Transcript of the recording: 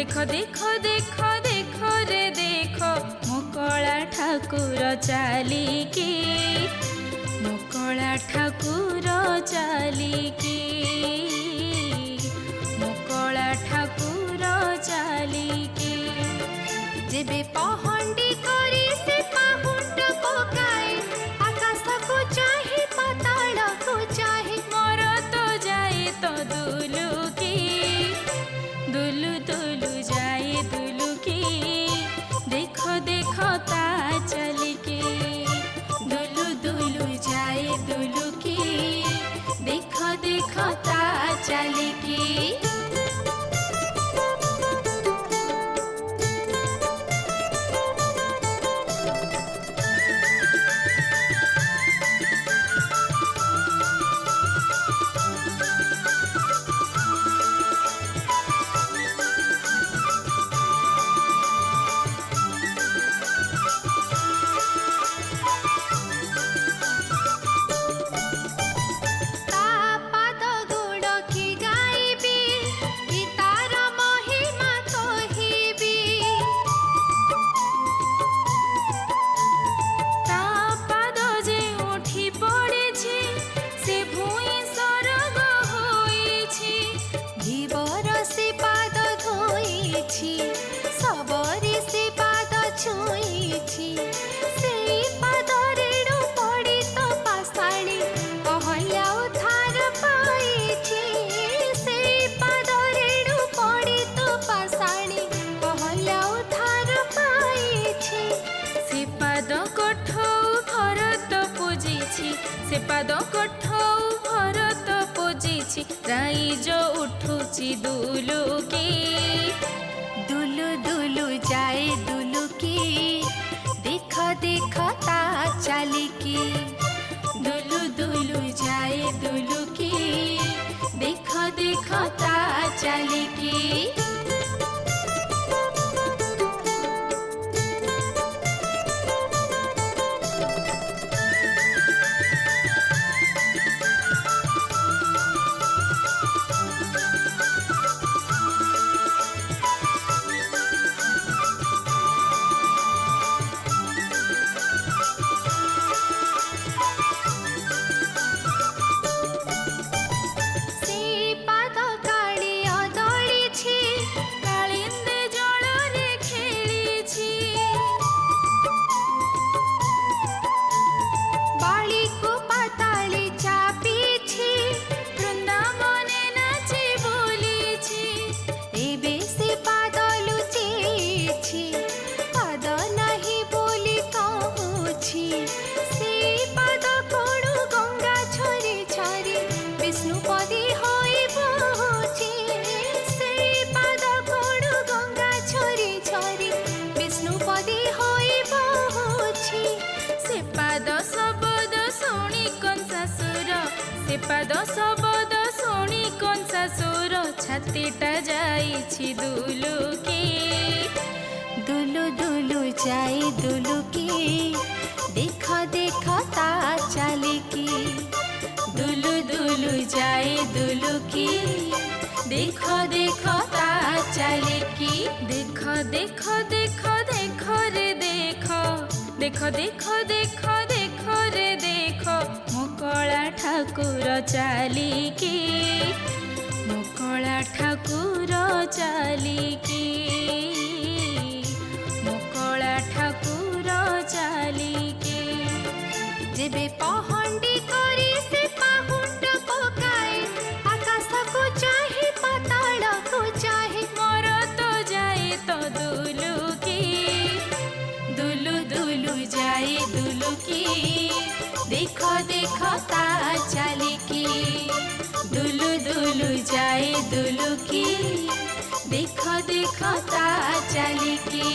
देख देख देख देख रे देख मो कला ठाकुर चालिकी मो कला ठाकुर चालिकी मो कला ठाकुर चालिकी जेबे पहंडी करी से पाहुंड पकाए आकाश को चाहे पाताल को चाहे मोर तो जाए तो दुलुकी दुलु दुलु जाए दुलुकी देख देख ता चलिकी दुलु दुलु जाए दुलुकी देख देख ता चलिकी सबरी से पाद छुईछि से पाद रेणु पड़ी तो पासाणी कहल्या उधार पाइछि से पाद रेणु पड़ी तो पासाणी कहल्या उधार पाइछि से पाद कोठौ भरत पूजिछि से पाद कोठौ भरत पूजिछि राई जो उठुछि दुलुकी दुलु दुलु जाए दुलुकी देख देख ता चालिकी दुलु दुलु जाए दुलुकी देख देख ता चालिकी विष्णुपदी होई बहुची से पाद कोडु गंगा छोरी छोरी विष्णुपदी होई बहुची से पाद शब्द शुणी कंसासुर से पाद शब्द शुणी कंसासुर छातीटा जाइछि दुलुकी दुलु दुलु जाई दुलुकी देख देख ता चालिकी दुलु दुलु जाए दुलुकी देख देख ता चालिकी देख देख देख देख रे देख देख देख देख देख रे देख मो कला ठाकुर चालिकी मो कला ठाकुर चालिकी मो कला ठाकुर चालिकी जेबे पहंडी करी से पाहुंड पकाए आकाश को चाहे पाताल को चाहे मोर तो जाए तो दुलुकी दुलु दुलु जाए दुलुकी देख देख ता चालिकी दुलु दुलु जाए दुलुकी देख देख ता चालिकी।